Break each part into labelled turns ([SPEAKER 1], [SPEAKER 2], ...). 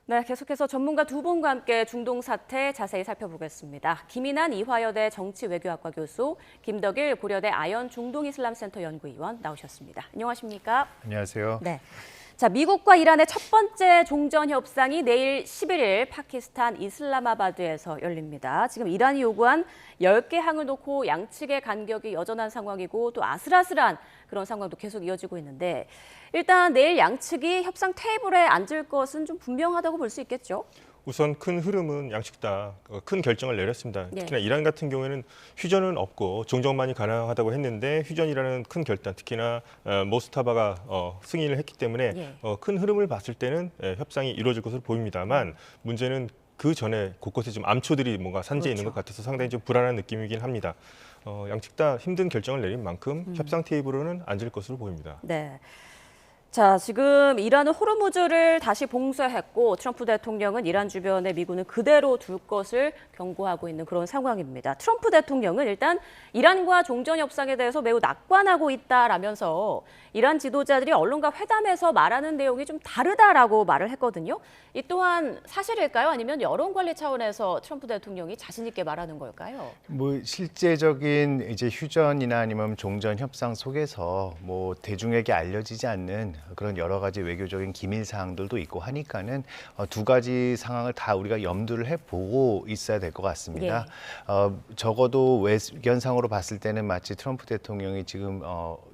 [SPEAKER 1] 네, 계속해서 전문가 두 분과 함께 중동 사태 자세히 살펴보겠습니다. 김인환 이화여대 정치외교학과 교수, 김덕일 고려대 아연 중동이슬람센터 연구위원 나오셨습니다. 안녕하십니까?
[SPEAKER 2] 안녕하세요.
[SPEAKER 1] 네. 자, 미국과 이란의 첫 번째 종전 협상이 내일 11일 파키스탄 이슬라마바드에서 열립니다. 지금 이란이 요구한 10개 항을 놓고 양측의 간격이 여전한 상황이고 또 아슬아슬한 그런 상황도 계속 이어지고 있는데 일단 내일 양측이 협상 테이블에 앉을 것은 좀 분명하다고 볼 수 있겠죠?
[SPEAKER 3] 우선 큰 흐름은 양측 다 큰 결정을 내렸습니다.
[SPEAKER 1] 네.
[SPEAKER 3] 특히나 이란 같은 경우에는 휴전은 없고 종전만이 가능하다고 했는데 휴전이라는 큰 결단, 특히나 모스타바가 승인을 했기 때문에
[SPEAKER 1] 예.
[SPEAKER 3] 큰 흐름을 봤을 때는 협상이 이루어질 것으로 보입니다만 문제는 그 전에 곳곳에 좀 암초들이 뭔가 산재해 있는 것 같아서 상당히 좀 불안한 느낌이긴 합니다. 양측 다 힘든 결정을 내린 만큼 협상 테이블로는 앉을 것으로 보입니다.
[SPEAKER 1] 네. 자, 지금 이란은 호르무즈를 다시 봉쇄했고 트럼프 대통령은 이란 주변에 미군을 그대로 둘 것을 경고하고 있는 그런 상황입니다. 트럼프 대통령은 일단 이란과 종전 협상에 대해서 매우 낙관하고 있다라면서 이란 지도자들이 언론과 회담에서 말하는 내용이 좀 다르다라고 말을 했거든요. 이 또한 사실일까요? 아니면 여론 관리 차원에서 트럼프 대통령이 자신 있게 말하는 걸까요?
[SPEAKER 2] 뭐 실제적인 이제 휴전이나 아니면 종전 협상 속에서 뭐 대중에게 알려지지 않는 그런 여러 가지 외교적인 기밀 사항들도 있고 하니까는 두 가지 상황을 다 우리가 염두를 해보고 있어야 될 것 같습니다. 적어도 외견상으로 봤을 때는 마치 트럼프 대통령이 지금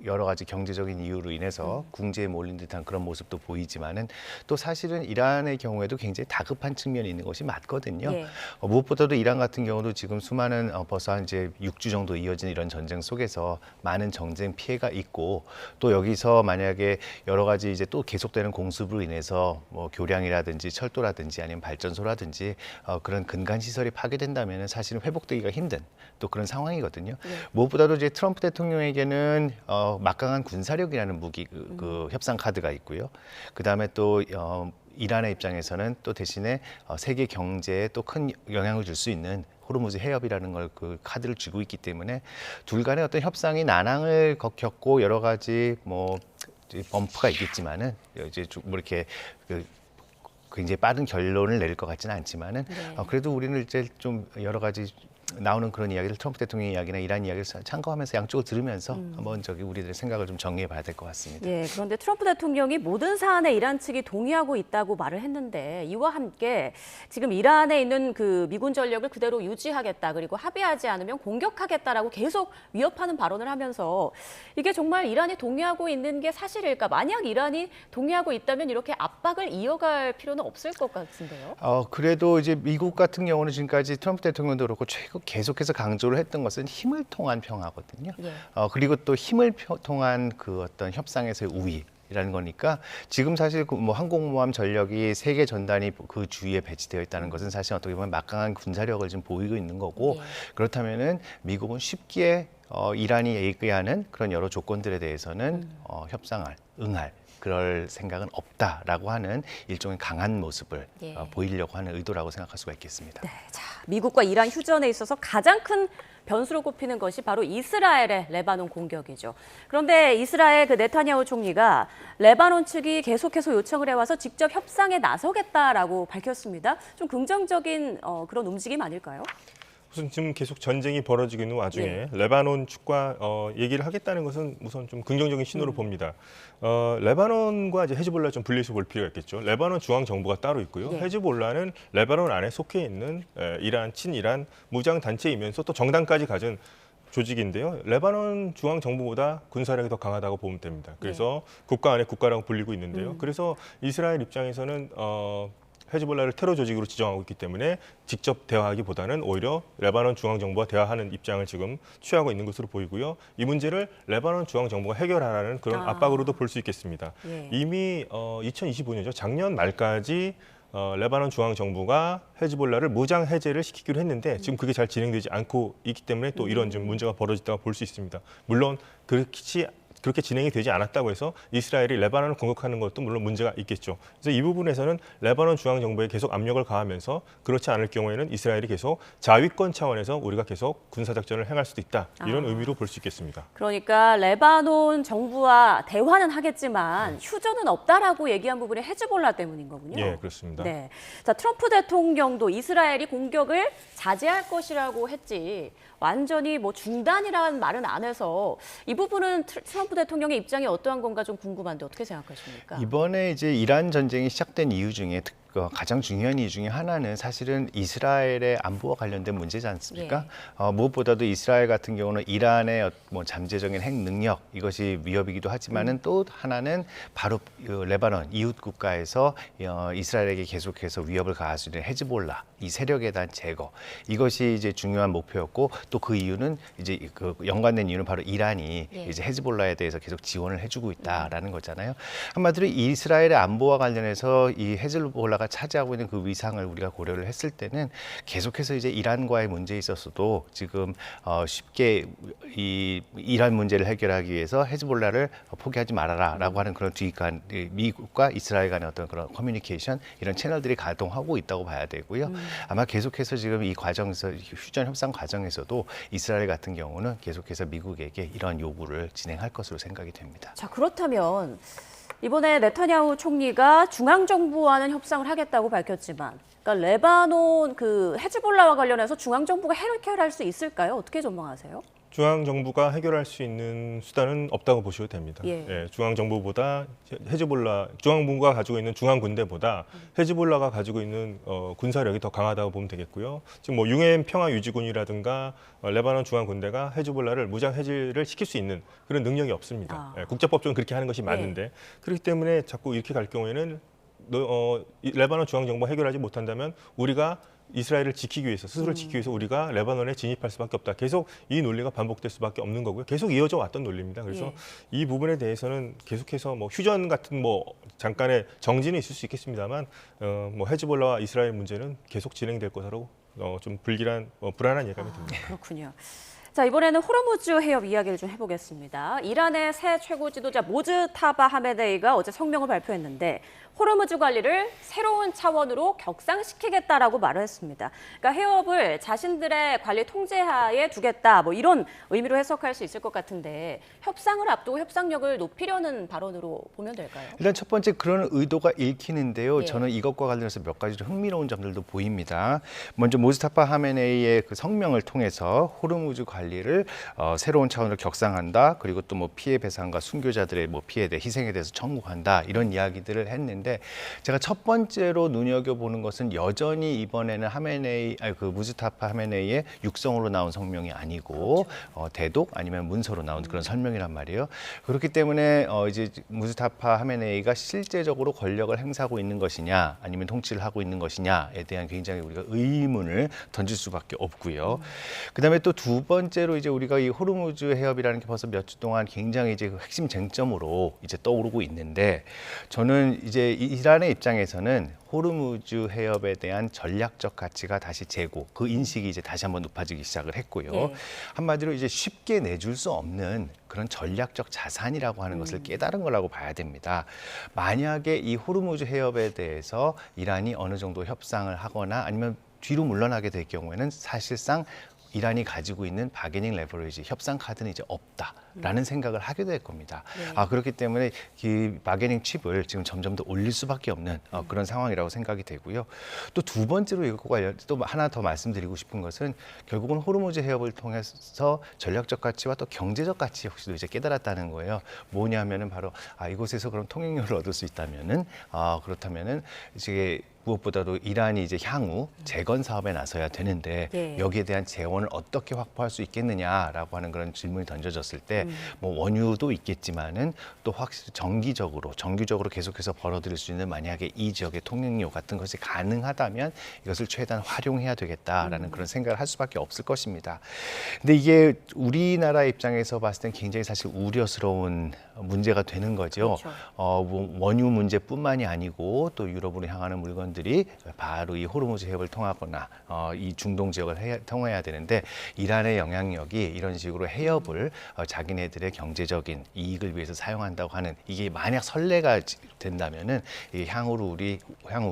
[SPEAKER 2] 여러 가지 경제적인 이유로 인해서 궁지에 몰린 듯한 그런 모습도 보이지만은 또 사실은 이란의 경우에도 굉장히 다급한 측면이 있는 것이 맞거든요.
[SPEAKER 1] 예.
[SPEAKER 2] 무엇보다도 이란 같은 경우도 지금 수많은 벌써 한 이제 6주 정도 이어진 이런 전쟁 속에서 많은 전쟁 피해가 있고 또 여기서 만약에 여러 가지 이제 또 계속되는 공습으로 인해서 뭐 교량이라든지 철도라든지 아니면 발전소라든지 그런 근간 시설이 파괴된다면은 사실은 회복되기가 힘든 또 그런 상황이거든요. 무엇보다도 이제 트럼프 대통령에게는 막강한 군사력이라는 무기 그 협상 카드가 있고요. 그다음에 또 이란의 입장에서는 또 대신에 세계 경제에 또 큰 영향을 줄 수 있는 호르무즈 해협이라는 걸 그 카드를 쥐고 있기 때문에 둘 간의 어떤 협상이 난항을 겪고 여러 가지 뭐 범프가 있겠지만은 이제 뭐 이렇게 굉장히 빠른 결론을 내릴 것 같지는 않지만은 그래도 우리는 이제 좀 여러 가지 나오는 그런 이야기를 트럼프 대통령 이야기나 이란 이야기를 참고하면서 양쪽을 들으면서 한번 우리들의 생각을 좀 정리해 봐야 될 것 같습니다.
[SPEAKER 1] 예, 그런데 트럼프 대통령이 모든 사안에 이란 측이 동의하고 있다고 말을 했는데 이와 함께 지금 이란에 있는 그 미군 전력을 그대로 유지하겠다 그리고 합의하지 않으면 공격하겠다라고 계속 위협하는 발언을 하면서 이게 정말 이란이 동의하고 있는 게 사실일까? 만약 이란이 동의하고 있다면 이렇게 압박을 이어갈 필요는 없을 것 같은데요.
[SPEAKER 2] 그래도 이제 미국 같은 경우는 지금까지 트럼프 대통령도 그렇고 계속해서 강조를 했던 것은 힘을 통한 평화거든요.
[SPEAKER 1] 예.
[SPEAKER 2] 그리고 또 힘을 통한 그 어떤 협상에서의 우위. 이라는 거니까 지금 사실 뭐 항공모함 전력이 세계 전단이 그 주위에 배치되어 있다는 것은 사실 어떻게 보면 막강한 군사력을 지금 보이고 있는 거고 그렇다면은 미국은 쉽게 이란이 얘기하는 그런 여러 조건들에 대해서는 협상할, 응할 그럴 생각은 없다라고 하는 일종의 강한 모습을 보이려고 하는 의도라고 생각할 수가 있겠습니다.
[SPEAKER 1] 네, 자, 미국과 이란 휴전에 있어서 가장 큰 변수로 꼽히는 것이 바로 이스라엘의 레바논 공격이죠. 그런데 이스라엘 그 네타냐후 총리가 레바논 측이 계속해서 요청을 해와서 직접 협상에 나서겠다라고 밝혔습니다. 좀 긍정적인 그런 움직임 아닐까요?
[SPEAKER 3] 우선 지금 계속 전쟁이 벌어지고 있는 와중에 레바논 측과 얘기를 하겠다는 것은 우선 좀 긍정적인 신호로 봅니다. 레바논과 이제 헤즈볼라 좀 분리해서 볼 필요가 있겠죠. 레바논 중앙 정부가 따로 있고요. 헤즈볼라는 레바논 안에 속해 있는 이란 친이란 무장 단체이면서 또 정당까지 가진 조직인데요. 레바논 중앙 정부보다 군사력이 더 강하다고 보면 됩니다. 그래서 국가 안에 국가라고 불리고 있는데요. 그래서 이스라엘 입장에서는 헤즈볼라를 테러 조직으로 지정하고 있기 때문에 직접 대화하기보다는 오히려 레바논 중앙정부와 대화하는 입장을 지금 취하고 있는 것으로 보이고요. 이 문제를 레바논 중앙정부가 해결하라는 그런 압박으로도 볼 수 있겠습니다. 이미 2025년이죠. 작년 말까지 레바논 중앙정부가 헤즈볼라를 무장 해제를 시키기로 했는데 지금 그게 잘 진행되지 않고 있기 때문에 또 이런 좀 문제가 벌어졌다고 볼 수 있습니다. 물론 그렇지 그렇게 진행이 되지 않았다고 해서 이스라엘이 레바논을 공격하는 것도 물론 문제가 있겠죠. 그래서 이 부분에서는 레바논 중앙정부에 계속 압력을 가하면서 그렇지 않을 경우에는 이스라엘이 계속 자위권 차원에서 우리가 계속 군사작전을 행할 수도 있다. 이런 의미로 볼 수 있겠습니다.
[SPEAKER 1] 그러니까 레바논 정부와 대화는 하겠지만 휴전은 없다라고 얘기한 부분이 헤즈볼라 때문인 거군요.
[SPEAKER 3] 예, 그렇습니다.
[SPEAKER 1] 네. 자, 트럼프 대통령도 이스라엘이 공격을 자제할 것이라고 했지 완전히 뭐 중단이라는 말은 안 해서 이 부분은 트럼프 대통령의 입장이 어떠한 건가 좀 궁금한데 어떻게 생각하십니까?
[SPEAKER 2] 이번에 이제 이란 전쟁이 시작된 이유 중에 가장 중요한 이유 중에 하나는 사실은 이스라엘의 안보와 관련된 문제지 않습니까? 무엇보다도 이스라엘 같은 경우는 이란의 뭐 잠재적인 핵 능력 이것이 위협이기도 하지만은 또 하나는 바로 레바논 이웃 국가에서 이스라엘에게 계속해서 위협을 가할 수 있는 헤즈볼라 이 세력에 대한 제거 이것이 이제 중요한 목표였고 또 그 이유는 이제 그 연관된 이유는 바로 이란이 이제 헤즈볼라에 대해서 계속 지원을 해주고 있다라는 거잖아요. 한마디로 이스라엘의 안보와 관련해서 이 헤즈볼라가 차지하고 있는 그 위상을 우리가 고려를 했을 때는 계속해서 이제 이란과의 문제에 있어서도 지금 쉽게 이 이란 문제를 해결하기 위해서 헤즈볼라를 포기하지 말아라라고 하는 그런 뒤간 미국과 이스라엘 간의 어떤 그런 커뮤니케이션 이런 채널들이 가동하고 있다고 봐야 되고요. 아마 계속해서 지금 이 과정에서 휴전 협상 과정에서도 이스라엘 같은 경우는 계속해서 미국에게 이런 요구를 진행할 것으로 생각이 됩니다.
[SPEAKER 1] 자, 그렇다면 이번에 네타냐후 총리가 중앙정부와는 협상을 하겠다고 밝혔지만 그러니까 레바논 그 헤즈볼라와 관련해서 중앙정부가 해결할 수 있을까요? 어떻게 전망하세요?
[SPEAKER 3] 중앙정부가 해결할 수 있는 수단은 없다고 보셔도 됩니다.
[SPEAKER 1] 예.
[SPEAKER 3] 중앙정부보다 중앙정부가 가지고 있는 중앙군대보다 헤즈볼라가 가지고 있는 군사력이 더 강하다고 보면 되겠고요. 지금 뭐 유엔 평화유지군이라든가 레바논 중앙군대가 헤즈볼라를 무장 해제를 시킬 수 있는 그런 능력이 없습니다. 국제법적으로 그렇게 하는 것이 맞는데 그렇기 때문에 자꾸 이렇게 갈 경우에는 레바논 중앙정부가 해결하지 못한다면 우리가 이스라엘을 지키기 위해서 스스로를 지키기 위해서 우리가 레바논에 진입할 수밖에 없다. 계속 이 논리가 반복될 수밖에 없는 거고요. 계속 이어져 왔던 논리입니다. 그래서 이 부분에 대해서는 계속해서 뭐 휴전 같은 뭐 잠깐의 정지는 있을 수 있겠습니다만 뭐 헤즈볼라와 이스라엘 문제는 계속 진행될 것으로 좀 불안한 예감이 듭니다.
[SPEAKER 1] 그렇군요. 자, 이번에는 호르무즈 해협 이야기를 좀 해보겠습니다. 이란의 새 최고 지도자 모즈타바 하메네이가 어제 성명을 발표했는데 호르무즈 관리를 새로운 차원으로 격상시키겠다라고 말을 했습니다. 그러니까 해협을 자신들의 관리 통제하에 두겠다, 뭐 이런 의미로 해석할 수 있을 것 같은데 협상을 앞두고 협상력을 높이려는 발언으로 보면 될까요?
[SPEAKER 2] 일단 첫 번째 그런 의도가 읽히는데요. 저는 이것과 관련해서 몇 가지 좀 흥미로운 점들도 보입니다. 먼저 모스타파 하메네이의 그 성명을 통해서 호르무즈 관리를 새로운 차원으로 격상한다. 그리고 또 뭐 피해 배상과 순교자들의 뭐 피해에 대해 희생에 대해서 청구한다. 이런 이야기들을 했는데 제가 첫 번째로 눈여겨보는 것은 여전히 이번에는 그 무스타파 하메네이의 육성으로 나온 성명이 아니고 대독 아니면 문서로 나온 그런 설명이란 말이에요. 그렇기 때문에 이제 무스타파 하메네이가 실제적으로 권력을 행사하고 있는 것이냐 아니면 통치를 하고 있는 것이냐에 대한 굉장히 우리가 의문을 던질 수밖에 없고요. 그다음에 또 두 번째로 이제 우리가 이 호르무즈 해협이라는 게 벌써 몇 주 동안 굉장히 이제 핵심 쟁점으로 이제 떠오르고 있는데 저는 이제 이란의 입장에서는 호르무즈 해협에 대한 전략적 가치가 다시 재고 그 인식이 이제 다시 한번 높아지기 시작을 했고요. 한마디로 이제 쉽게 내줄 수 없는 그런 전략적 자산이라고 하는 것을 깨달은 거라고 봐야 됩니다. 만약에 이 호르무즈 해협에 대해서 이란이 어느 정도 협상을 하거나 아니면 뒤로 물러나게 될 경우에는 사실상 이란이 가지고 있는 바게닝 레버리지, 협상 카드는 이제 없다라는 생각을 하게 될 겁니다. 그렇기 때문에 이 바게닝 칩을 지금 점점 더 올릴 수밖에 없는 그런 상황이라고 생각이 되고요. 또 두 번째로 이것과 관련 또 하나 더 말씀드리고 싶은 것은 결국은 호르무즈 해협을 통해서 전략적 가치와 또 경제적 가치 역시도 이제 깨달았다는 거예요. 뭐냐면은 바로 이곳에서 그럼 통행료를 얻을 수 있다면은 그렇다면은 이제 무엇보다도 이란이 이제 향후 재건 사업에 나서야 되는데 여기에 대한 재원을 어떻게 확보할 수 있겠느냐라고 하는 그런 질문이 던져졌을 때 뭐 원유도 있겠지만은 또 확실히 정기적으로 계속해서 벌어들일 수 있는 만약에 이 지역의 통행료 같은 것이 가능하다면 이것을 최대한 활용해야 되겠다라는 그런 생각을 할 수밖에 없을 것입니다. 근데 이게 우리나라 입장에서 봤을 땐 굉장히 사실 우려스러운 문제가 되는 거죠.
[SPEAKER 1] 그렇죠.
[SPEAKER 2] 원유 문제뿐만이 아니고 또 유럽으로 향하는 물건들이 바로 이 호르무즈 해협을 통하거나 이 중동 지역을 통해야 되는데 이란의 영향력이 이런 식으로 해협을 자기 자기네들의 경제적인 이익을 위해서 사용한다고 하는 이게 만약 선례가 된다면은 이게 향후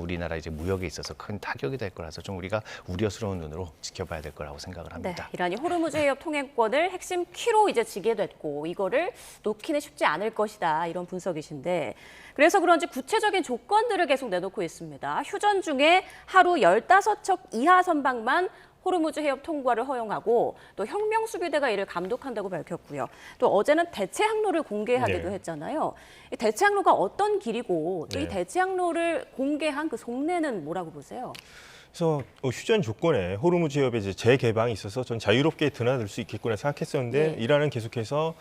[SPEAKER 2] 우리나라 이제 무역에 있어서 큰 타격이 될 거라서 좀 우리가 우려스러운 눈으로 지켜봐야 될 거라고 생각을
[SPEAKER 1] 네,
[SPEAKER 2] 합니다.
[SPEAKER 1] 이란이 호르무즈 해협 통행권을 핵심 키로 이제 지게 됐고 이거를 놓기는 쉽지 않을 것이다 이런 분석이신데 그래서 그런지 구체적인 조건들을 계속 내놓고 있습니다. 휴전 중에 하루 15척 이하 선박만 호르무즈 해협 통과를 허용하고 또 혁명 수비대가 이를 감독한다고 밝혔고요. 또 어제는 대체 항로를 공개하기도
[SPEAKER 3] 네.
[SPEAKER 1] 했잖아요. 이 대체 항로가 어떤 길이고 또 이
[SPEAKER 3] 네.
[SPEAKER 1] 대체 항로를 공개한 그 속내는 뭐라고 보세요?
[SPEAKER 3] 그래서 휴전 조건에 호르무즈 해협의 이제 재개방이 있어서 전 자유롭게 드나들 수 있겠구나 생각했었는데
[SPEAKER 1] 예.
[SPEAKER 3] 이란은 계속해서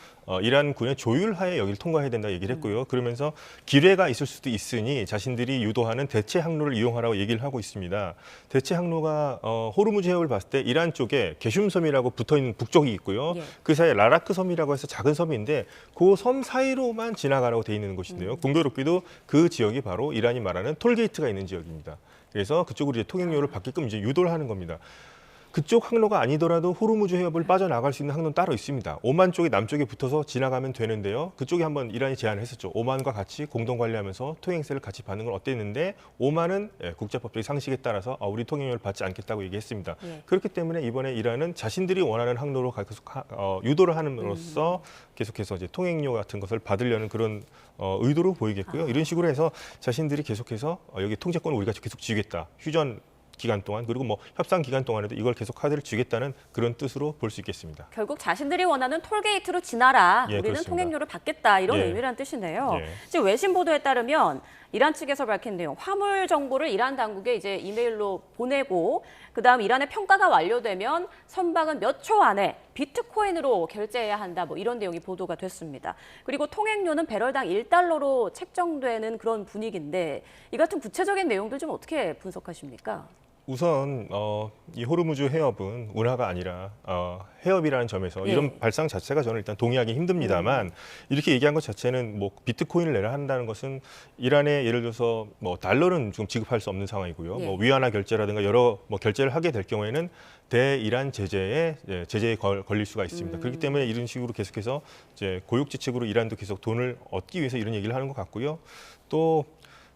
[SPEAKER 3] 이란군의 조율하에 여기를 통과해야 된다 얘기를 했고요. 그러면서 기회가 있을 수도 있으니 자신들이 유도하는 대체 항로를 이용하라고 얘기를 하고 있습니다. 대체 항로가 호르무즈 해협을 봤을 때 이란 쪽에 게슘섬이라고 붙어있는 북쪽이 있고요.
[SPEAKER 1] 예.
[SPEAKER 3] 그 사이에 라라크 섬이라고 해서 작은 섬인데 그 섬 사이로만 지나가라고 돼 있는 곳인데요. 공교롭게도 그 지역이 바로 이란이 말하는 톨게이트가 있는 지역입니다. 그래서 그쪽으로 이제 통행료를 받게끔 이제 유도를 하는 겁니다. 그쪽 항로가 아니더라도 호르무즈 해협을 빠져나갈 수 있는 항로는 따로 있습니다. 오만 쪽이 남쪽에 붙어서 지나가면 되는데요. 그쪽에 한번 이란이 제안을 했었죠. 오만과 같이 공동 관리하면서 통행세를 같이 받는 건 어땠는데 오만은 국제법적인 상식에 따라서 우리 통행료를 받지 않겠다고 얘기했습니다.
[SPEAKER 1] 예.
[SPEAKER 3] 그렇기 때문에 이번에 이란은 자신들이 원하는 항로로 계속 유도를 함으로써 계속해서 이제 통행료 같은 것을 받으려는 그런 의도로 보이겠고요. 이런 식으로 해서 자신들이 계속해서 여기 통제권을 우리가 계속 쥐겠다. 휴전 기간 동안 그리고 뭐 협상 기간 동안에도 이걸 계속 카드를 쥐겠다는 그런 뜻으로 볼 수 있겠습니다.
[SPEAKER 1] 결국 자신들이 원하는 톨게이트로 지나라.
[SPEAKER 3] 예,
[SPEAKER 1] 우리는
[SPEAKER 3] 그렇습니다.
[SPEAKER 1] 통행료를 받겠다. 이런
[SPEAKER 3] 예.
[SPEAKER 1] 의미란 뜻이네요.
[SPEAKER 3] 예.
[SPEAKER 1] 지금 외신 보도에 따르면 이란 측에서 밝힌 내용, 화물 정보를 이란 당국에 이제 이메일로 보내고 그다음 이란의 평가가 완료되면 선박은 몇 초 안에 비트코인으로 결제해야 한다. 뭐 이런 내용이 보도가 됐습니다. 그리고 통행료는 배럴당 1달러로 책정되는 그런 분위기인데 이 같은 구체적인 내용들 좀 어떻게 분석하십니까?
[SPEAKER 3] 우선 이 호르무즈 해협은 운하가 아니라 해협이라는 점에서
[SPEAKER 1] 예.
[SPEAKER 3] 이런 발상 자체가 저는 일단 동의하기 힘듭니다만 이렇게 얘기한 것 자체는 뭐 비트코인을 내라 한다는 것은 이란에 예를 들어서 뭐 달러는 지금 지급할 수 없는 상황이고요.
[SPEAKER 1] 예.
[SPEAKER 3] 뭐 위안화 결제라든가 여러 뭐 결제를 하게 될 경우에는 대이란 제재에 걸릴 수가 있습니다. 그렇기 때문에 이런 식으로 계속해서 이제 고육지책으로 이란도 계속 돈을 얻기 위해서 이런 얘기를 하는 것 같고요. 또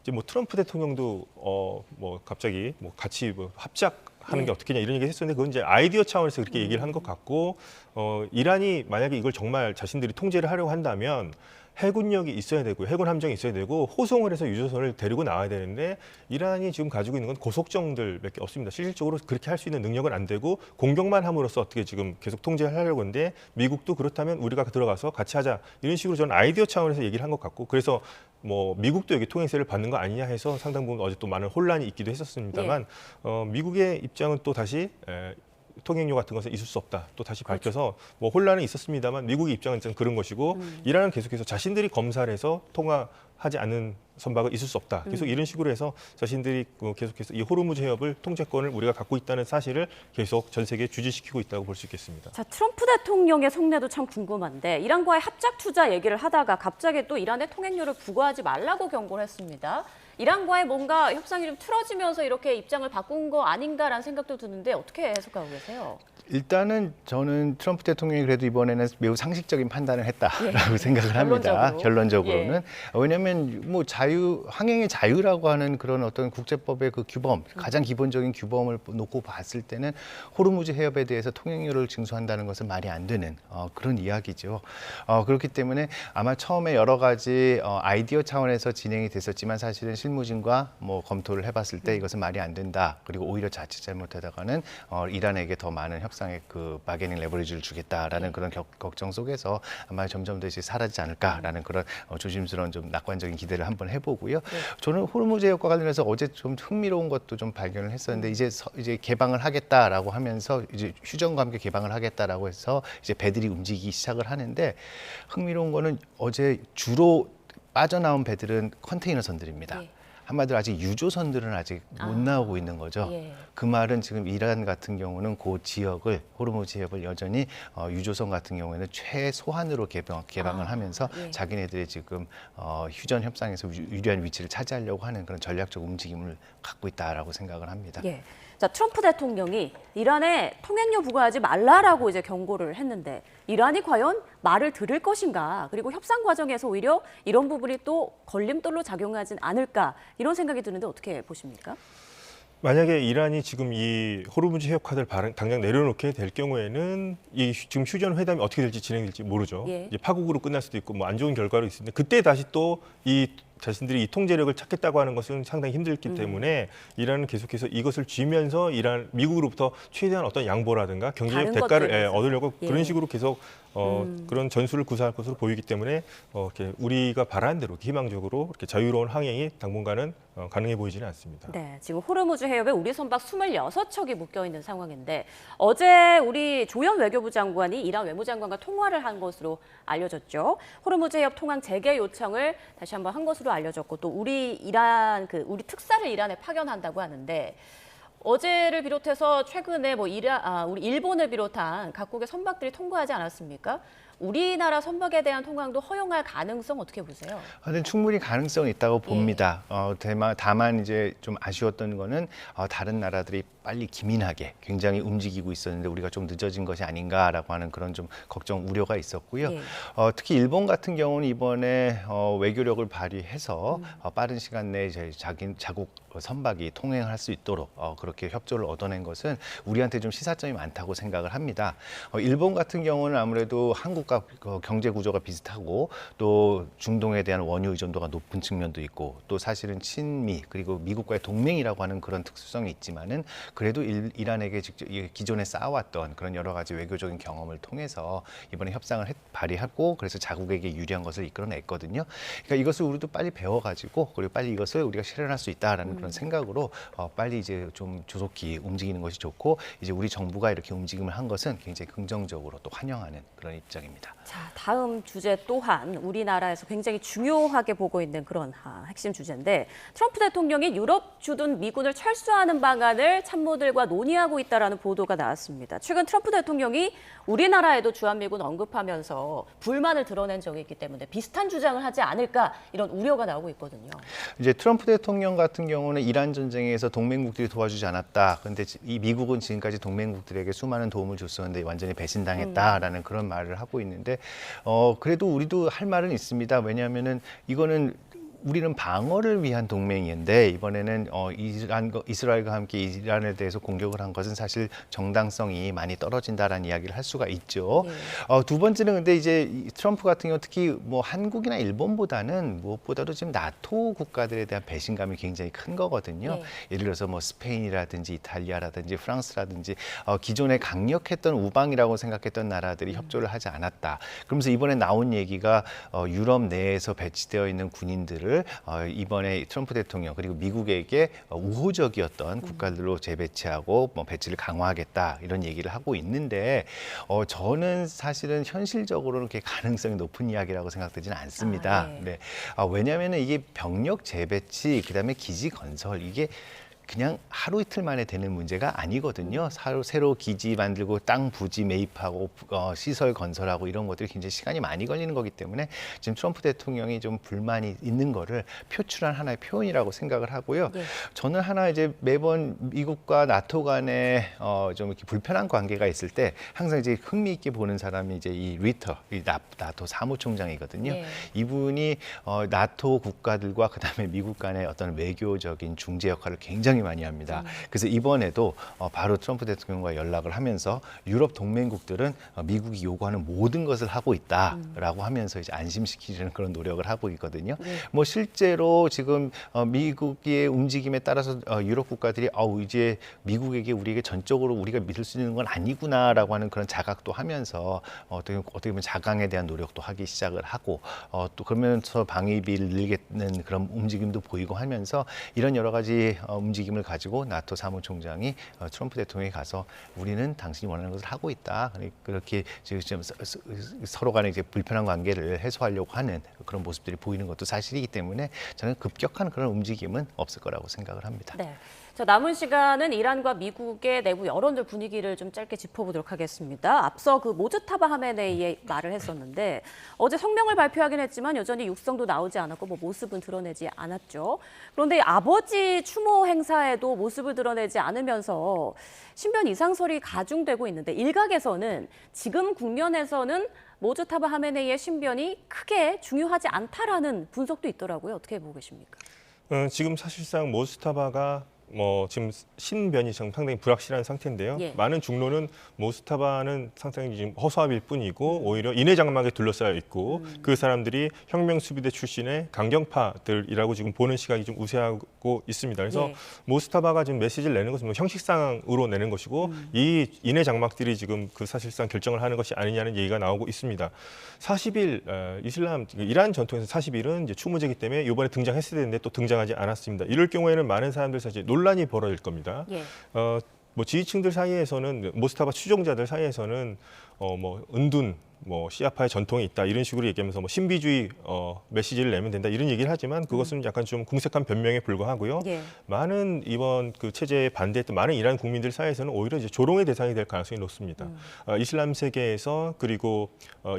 [SPEAKER 3] 이제 뭐 트럼프 대통령도 뭐 갑자기 뭐 같이 뭐 합작하는 게 어떻게냐 이런 얘기 했었는데 그건 이제 아이디어 차원에서 그렇게 얘기를 한 것 같고 이란이 만약에 이걸 정말 자신들이 통제를 하려고 한다면 해군력이 있어야 되고 해군 함정이 있어야 되고 호송을 해서 유조선을 데리고 나와야 되는데 이란이 지금 가지고 있는 건 고속정들밖에 없습니다. 실질적으로 그렇게 할 수 있는 능력은 안 되고 공격만 함으로써 어떻게 지금 계속 통제하려고 하는데 미국도 그렇다면 우리가 들어가서 같이 하자 이런 식으로 저는 아이디어 차원에서 얘기를 한 것 같고 그래서 뭐 미국도 여기 통행세를 받는 거 아니냐 해서 상당 부분 어제 또 많은 혼란이 있기도 했었습니다만 미국의 입장은 또 다시 통행료 같은 것은 있을 수 없다. 또 다시 밝혀서 뭐 혼란은 있었습니다만 미국의 입장은 좀 그런 것이고 이란은 계속해서 자신들이 검사를 해서 통화하지 않는 선박은 있을 수 없다. 계속 이런 식으로 해서 자신들이 계속해서 이 호르무즈 해협을 통제권을 우리가 갖고 있다는 사실을 계속 전 세계에 주지시키고 있다고 볼 수 있겠습니다.
[SPEAKER 1] 자, 트럼프 대통령의 속내도 참 궁금한데 이란과의 합작 투자 얘기를 하다가 갑자기 또 이란의 통행료를 부과하지 말라고 경고를 했습니다. 이란과의 뭔가 협상이 좀 틀어지면서 이렇게 입장을 바꾼 거 아닌가라는 생각도 드는데 어떻게 해석하고 계세요?
[SPEAKER 2] 일단은 저는 트럼프 대통령이 그래도 이번에는 매우 상식적인 판단을 했다라고 생각을 합니다.
[SPEAKER 1] 결론적으로.
[SPEAKER 2] 결론적으로는. 왜냐하면 뭐 항행의 자유라고 하는 그런 어떤 국제법의 그 규범, 가장 기본적인 규범을 놓고 봤을 때는 호르무즈 해협에 대해서 통행료를 징수한다는 것은 말이 안 되는 그런 이야기죠. 그렇기 때문에 아마 처음에 여러 가지 아이디어 차원에서 진행이 됐었지만 사실은 실무진과 뭐 검토를 해봤을 때 이것은 말이 안 된다. 그리고 오히려 자칫 잘못하다가는 이란에게 더 많은 협상의 그 바게닝 레버리지를 주겠다라는 그런 걱정 속에서 아마 점점 더 이제 사라지지 않을까라는 그런 조심스러운 좀 낙관적인 기대를 한번 해보고요. 저는 호르무즈 해협과 관련해서 어제 좀 흥미로운 것도 좀 발견을 했었는데 이제 개방을 하겠다라고 하면서 이제 휴전과 함께 개방을 하겠다라고 해서 이제 배들이 움직이기 시작을 하는데 흥미로운 거는 어제 주로 빠져나온 배들은 컨테이너선들입니다.
[SPEAKER 1] 예.
[SPEAKER 2] 한마디로 아직 유조선들은 아직 못 나오고 있는 거죠.
[SPEAKER 1] 예.
[SPEAKER 2] 그 말은 지금 이란 같은 경우는 그 지역을 호르무즈 해협을 여전히 유조선 같은 경우에는 최소한으로 개방을 하면서
[SPEAKER 1] 예.
[SPEAKER 2] 자기네들이 지금 휴전 협상에서 유리한 위치를 차지하려고 하는 그런 전략적 움직임을 갖고 있다라고 생각을 합니다.
[SPEAKER 1] 예. 자, 트럼프 대통령이 이란에 통행료 부과하지 말라라고 이제 경고를 했는데 이란이 과연 말을 들을 것인가, 그리고 협상 과정에서 오히려 이런 부분이 또 걸림돌로 작용하진 않을까 이런 생각이 드는데 어떻게 보십니까?
[SPEAKER 3] 만약에 이란이 지금 이 호르무즈 해협 카드를 당장 내려놓게 될 경우에는 이 지금 휴전 회담이 어떻게 될지 진행될지 모르죠.
[SPEAKER 1] 예.
[SPEAKER 3] 이제 파국으로 끝날 수도 있고 뭐 안 좋은 결과로 있는데 그때 다시 또 이 자신들이 이 통제력을 찾겠다고 하는 것은 상당히 힘들기 때문에 이란은 계속해서 이것을 쥐면서 미국으로부터 최대한 어떤 양보라든가 경제적
[SPEAKER 1] 다른
[SPEAKER 3] 대가를
[SPEAKER 1] 것들에 대해서.
[SPEAKER 3] 얻으려고
[SPEAKER 1] 예.
[SPEAKER 3] 그런 식으로 계속 그런 전술을 구사할 것으로 보이기 때문에 이렇게 우리가 바라는 대로 희망적으로 이렇게 자유로운 항행이 당분간은 가능해 보이지는 않습니다.
[SPEAKER 1] 네, 지금 호르무즈 해협에 우리 선박 26척이 묶여 있는 상황인데 어제 우리 조현 외교부 장관이 이란 외무장관과 통화를 한 것으로 알려졌죠. 호르무즈 해협 통항 재개 요청을 다시 한번 한 것으로 알려졌고 또 우리 특사를 이란에 파견한다고 하는데 어제를 비롯해서 최근에 우리 일본을 비롯한 각국의 선박들이 통과하지 않았습니까? 우리나라 선박에 대한 통항도 허용할 가능성 어떻게 보세요?
[SPEAKER 2] 저는 충분히 가능성이 있다고 봅니다. 다만 이제 좀 아쉬웠던 거는 다른 나라들이 빨리 기민하게 굉장히 움직이고 있었는데 우리가 좀 늦어진 것이 아닌가라고 하는 그런 좀 걱정, 우려가 있었고요.
[SPEAKER 1] 예.
[SPEAKER 2] 특히 일본 같은 경우는 이번에 외교력을 발휘해서 빠른 시간 내에 자국 선박이 통행할 수 있도록 그렇게 협조를 얻어낸 것은 우리한테 좀 시사점이 많다고 생각을 합니다. 일본 같은 경우는 아무래도 한국과 경제 구조가 비슷하고 또 중동에 대한 원유 의존도가 높은 측면도 있고 또 사실은 친미 그리고 미국과의 동맹이라고 하는 그런 특수성이 있지만은 그래도 이란에게 직접 기존에 쌓아왔던 그런 여러 가지 외교적인 경험을 통해서 이번에 협상을 발휘하고 그래서 자국에게 유리한 것을 이끌어냈거든요. 그러니까 이것을 우리도 빨리 배워가지고 그리고 빨리 이것을 우리가 실현할 수 있다라는 그런 생각으로 빨리 이제 좀 조속히 움직이는 것이 좋고 이제 우리 정부가 이렇게 움직임을 한 것은 굉장히 긍정적으로 또 환영하는 그런 입장입니다.
[SPEAKER 1] 자, 다음 주제 또한 우리나라에서 굉장히 중요하게 보고 있는 그런 핵심 주제인데 트럼프 대통령이 유럽 주둔 미군을 철수하는 방안을 참모들과 논의하고 있다라는 보도가 나왔습니다. 최근 트럼프 대통령이 우리나라에도 주한미군 언급하면서 불만을 드러낸 적이 있기 때문에 비슷한 주장을 하지 않을까 이런 우려가 나오고 있거든요.
[SPEAKER 2] 이제 트럼프 대통령 같은 경우는 이란 전쟁에서 동맹국들이 도와주지 않았다. 그런데 이 미국은 지금까지 동맹국들에게 수많은 도움을 줬었는데 완전히 배신당했다라는 그런 말을 하고 있는데 그래도 우리도 할 말은 있습니다. 왜냐하면은 이거는 우리는 방어를 위한 동맹인데 이번에는 이스라엘과 함께 이란에 대해서 공격을 한 것은 사실 정당성이 많이 떨어진다라는 이야기를 할 수가 있죠. 두 번째는 근데 이제 트럼프 같은 경우 특히 뭐 한국이나 일본보다는 무엇보다도 지금 나토 국가들에 대한 배신감이 굉장히 큰 거거든요. 예를 들어서 뭐 스페인이라든지 이탈리아라든지 프랑스라든지 기존에 강력했던 우방이라고 생각했던 나라들이 협조를 하지 않았다. 그러면서 이번에 나온 얘기가 유럽 내에서 배치되어 있는 군인들을 이번에 트럼프 대통령 그리고 미국에게 우호적이었던 국가들로 재배치하고 배치를 강화하겠다 이런 얘기를 하고 있는데 저는 사실은 현실적으로는 그렇게 가능성이 높은 이야기라고 생각되지는 않습니다. 네. 왜냐하면 이게 병력 재배치 그다음에 기지 건설 이게 그냥 하루 이틀 만에 되는 문제가 아니거든요. 새로 기지 만들고 땅 부지 매입하고 시설 건설하고 이런 것들이 굉장히 시간이 많이 걸리는 거기 때문에 지금 트럼프 대통령이 좀 불만이 있는 거를 표출한 하나의 표현이라고 생각을 하고요. 저는 하나 이제 매번 미국과 나토 간에 좀 이렇게 불편한 관계가 있을 때 항상 이제 흥미있게 보는 사람이 이제 이 리터, 이 나토 사무총장이거든요. 이분이 나토 국가들과 그다음에 미국 간의 어떤 외교적인 중재 역할을 굉장히 많이 합니다. 그래서 이번에도 바로 트럼프 대통령과 연락을 하면서 유럽 동맹국들은 미국이 요구하는 모든 것을 하고 있다라고 하면서 이제 안심시키려는 그런 노력을 하고 있거든요. 뭐 실제로 지금 미국의 움직임에 따라서 유럽 국가들이 이제 미국에게 우리에게 전적으로 우리가 믿을 수 있는 건 아니구나라고 하는 그런 자각도 하면서 어떻게 보면 자강에 대한 노력도 하기 시작을 하고 또 그러면서 방위비를 늘리는 그런 움직임도 보이고 하면서 이런 여러 가지 움직임을 가지고 나토 사무총장이 트럼프 대통령이 가서 우리는 당신이 원하는 것을 하고 있다. 그렇게 지금 서로 간에 이제 불편한 관계를 해소하려고 하는 그런 모습들이 보이는 것도 사실이기 때문에 저는 급격한 그런 움직임은 없을 거라고 생각을 합니다.
[SPEAKER 1] 네. 자, 남은 시간은 이란과 미국의 내부 여론들 분위기를 좀 짧게 짚어보도록 하겠습니다. 앞서 그 모즈타바 하메네이의 말을 했었는데 어제 성명을 발표하긴 했지만 여전히 육성도 나오지 않았고 모습은 드러내지 않았죠. 그런데 아버지 추모 행사 의사에도 모습을 드러내지 않으면서 신변 이상설이 가중되고 있는데 일각에서는 지금 국면에서는 모즈타바 하메네이의 신변이 크게 중요하지 않다라는 분석도 있더라고요. 어떻게 보고 계십니까?
[SPEAKER 3] 지금 사실상 모스타바가 지금 신변이 지금 상당히 불확실한 상태인데요.
[SPEAKER 1] 예.
[SPEAKER 3] 많은 중론은 모스타바는 상당히 지금 허수아비일 뿐이고 오히려 인해 장막에 둘러싸여 있고 그 사람들이 혁명 수비대 출신의 강경파들이라고 지금 보는 시각이 좀 우세하고 있습니다. 그래서
[SPEAKER 1] 예.
[SPEAKER 3] 모스타바가 지금 메시지를 내는 것은 형식상으로 내는 것이고 이 인해 장막들이 지금 그 사실상 결정을 하는 것이 아니냐는 얘기가 나오고 있습니다. 40일 이슬람 이란 전통에서 40일은 이제 추모제이기 때문에 이번에 등장했어야 되는데 또 등장하지 않았습니다. 이럴 경우에는 많은 사람들 사실 논란이 벌어질 겁니다.
[SPEAKER 1] 예.
[SPEAKER 3] 지지층들 사이에서는 모스타바 추종자들 사이에서는 은둔 시아파의 전통이 있다 이런 식으로 얘기하면서 신비주의 메시지를 내면 된다 이런 얘기를 하지만 그것은 약간 좀 궁색한 변명에 불과하고요.
[SPEAKER 1] 예.
[SPEAKER 3] 많은 이번 그 체제에 반대했던 많은 이란 국민들 사이에서는 오히려 이제 조롱의 대상이 될 가능성이 높습니다. 이슬람 세계에서 그리고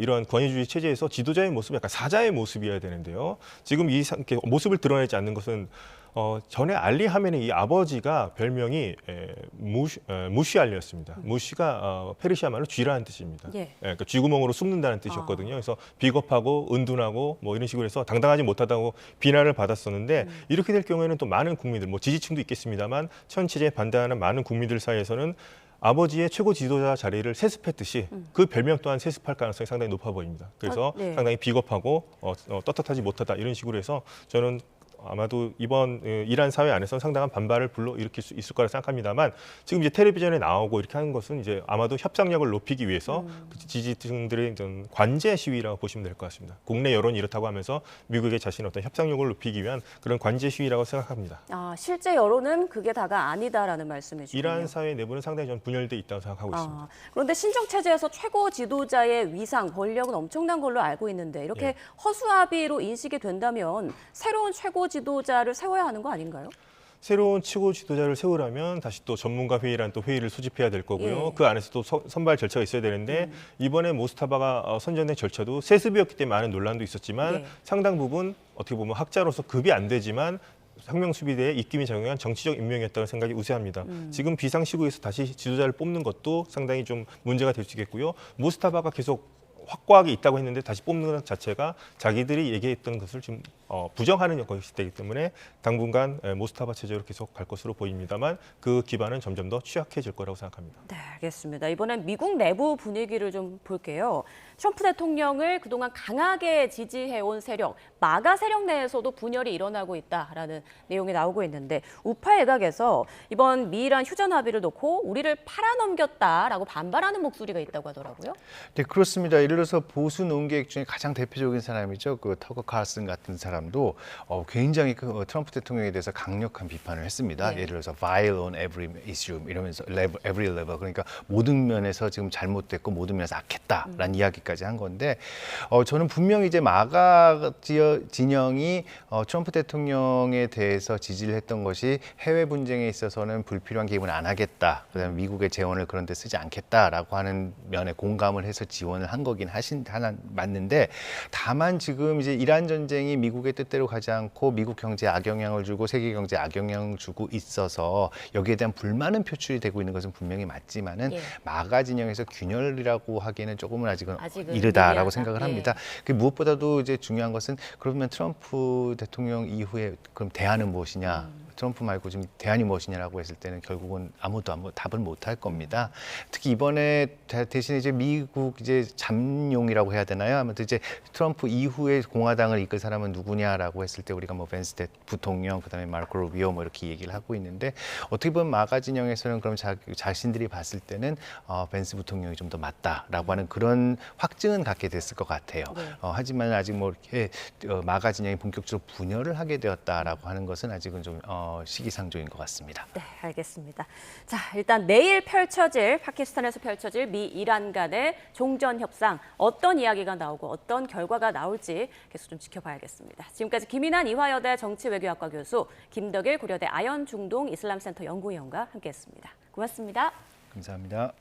[SPEAKER 3] 이러한 권위주의 체제에서 지도자의 모습이 약간 사자의 모습이어야 되는데요. 지금 이렇게 모습을 드러내지 않는 것은 전에 알리 하메네이 이 아버지가 별명이 무시알리였습니다. 무시가 페르시아 말로 쥐라는 뜻입니다.
[SPEAKER 1] 예.
[SPEAKER 3] 그러니까 쥐구멍으로 숨는다는 뜻이었거든요. 그래서 비겁하고 은둔하고 이런 식으로 해서 당당하지 못하다고 비난을 받았었는데 이렇게 될 경우에는 또 많은 국민들, 지지층도 있겠습니다만 천체제에 반대하는 많은 국민들 사이에서는 아버지의 최고 지도자 자리를 세습했듯이 그 별명 또한 세습할 가능성이 상당히 높아 보입니다. 그래서
[SPEAKER 1] 네.
[SPEAKER 3] 상당히 비겁하고 떳떳하지 못하다 이런 식으로 해서 저는 아마도 이번 이란 사회 안에서는 상당한 반발을 불러일으킬 수 있을 거라 생각합니다만 지금 이제 텔레비전에 나오고 이렇게 하는 것은 이제 아마도 협상력을 높이기 위해서 지지층들의 관제 시위라고 보시면 될 것 같습니다. 국내 여론이 이렇다고 하면서 미국의 자신의 어떤 협상력을 높이기 위한 그런 관제 시위라고 생각합니다.
[SPEAKER 1] 실제 여론은 그게 다가 아니다라는 말씀이시군요.
[SPEAKER 3] 이란 사회 내부는 상당히 좀 분열돼 있다고 생각하고 있습니다.
[SPEAKER 1] 그런데 신정 체제에서 최고 지도자의 위상, 권력은 엄청난 걸로 알고 있는데 이렇게
[SPEAKER 3] 예.
[SPEAKER 1] 허수아비로 인식이 된다면 새로운 최고 지도자를 세워야 하는 거 아닌가요?
[SPEAKER 3] 새로운 최고 지도자를 세우려면 다시 또 전문가 회의라는 또 회의를 소집해야 될 거고요.
[SPEAKER 1] 예.
[SPEAKER 3] 그 안에서 또 선발 절차가 있어야 되는데 이번에 모스타바가 선정된 절차도 세습이었기 때문에 많은 논란도 있었지만
[SPEAKER 1] 예.
[SPEAKER 3] 상당 부분 어떻게 보면 학자로서 급이 안 되지만 혁명 수비대에 입김이 작용한 정치적 임명이었다고 생각이 우세합니다. 지금 비상시국에서 다시 지도자를 뽑는 것도 상당히 좀 문제가 될 수 있겠고요. 모스타바가 계속 확고하게 있다고 했는데 다시 뽑는 것 자체가 자기들이 얘기했던 것을 좀 부정하는 것이 되기 때문에 당분간 모스타바 체제로 계속 갈 것으로 보입니다만 그 기반은 점점 더 취약해질 거라고 생각합니다.
[SPEAKER 1] 네, 알겠습니다. 이번엔 미국 내부 분위기를 좀 볼게요. 트럼프 대통령을 그동안 강하게 지지해온 세력, 마가 세력 내에서도 분열이 일어나고 있다라는 내용이 나오고 있는데 우파 일각에서 이번 미이란 휴전 합의를 놓고 우리를 팔아넘겼다라고 반발하는 목소리가 있다고 하더라고요.
[SPEAKER 2] 네, 그렇습니다. 예를 들어서 보수 논객 중에 가장 대표적인 사람이죠. 그 터거 칼슨 같은 사람도 굉장히 그 트럼프 대통령에 대해서 강력한 비판을 했습니다.
[SPEAKER 1] 네.
[SPEAKER 2] 예를 들어서 vile on every issue 이러면서 every level 그러니까 모든 면에서 지금 잘못됐고 모든 면에서 악했다라는 이야기까지 한 건데 저는 분명히 이제 마가 진영이 트럼프 대통령에 대해서 지지를 했던 것이 해외 분쟁에 있어서는 불필요한 개입은 안 하겠다. 그다음에 미국의 재원을 그런 데 쓰지 않겠다라고 하는 면에 공감을 해서 지원을 한 거긴 맞는데 다만 지금 이제 이란 전쟁이 미국의 뜻대로 가지 않고 미국 경제에 악영향을 주고 세계 경제에 악영향을 주고 있어서 여기에 대한 불만은 표출이 되고 있는 것은 분명히 맞지만은
[SPEAKER 1] 예.
[SPEAKER 2] 마가 진영에서 균열이라고 하기에는 조금은 아직은
[SPEAKER 1] 아직은
[SPEAKER 2] 이르다라고
[SPEAKER 1] 미비하다.
[SPEAKER 2] 생각을
[SPEAKER 1] 예.
[SPEAKER 2] 합니다. 그 무엇보다도 이제 중요한 것은 그러면 트럼프 대통령 이후에 그럼 대안은 무엇이냐? 트럼프 말고 지금 대안이 무엇이냐라고 했을 때는 결국은 아무도 답을 못 할 겁니다. 특히 이번에 대신에 이제 미국 이제 잠룡이라고 해야 되나요? 아무튼 이제 트럼프 이후에 공화당을 이끌 사람은 누구냐라고 했을 때 우리가 벤스 부통령, 그다음에 마르코 루비오 이렇게 얘기를 하고 있는데 어떻게 보면 마가 진영에서는 그럼 자신들이 봤을 때는 벤스 부통령이 좀 더 맞다라고 하는 그런 확증은 갖게 됐을 것 같아요.
[SPEAKER 1] 네.
[SPEAKER 2] 하지만 아직 이렇게 마가 진영이 본격적으로 분열을 하게 되었다라고 하는 것은 아직은 좀 시기상조인 것 같습니다.
[SPEAKER 1] 네, 알겠습니다. 자, 일단 내일 파키스탄에서 펼쳐질 미 이란 간의 종전 협상 어떤 이야기가 나오고 어떤 결과가 나올지 계속 좀 지켜봐야겠습니다. 지금까지 김인환 이화여대 정치외교학과 교수, 김덕일 고려대 아연 중동 이슬람센터 연구위원과 함께했습니다. 고맙습니다.
[SPEAKER 2] 감사합니다.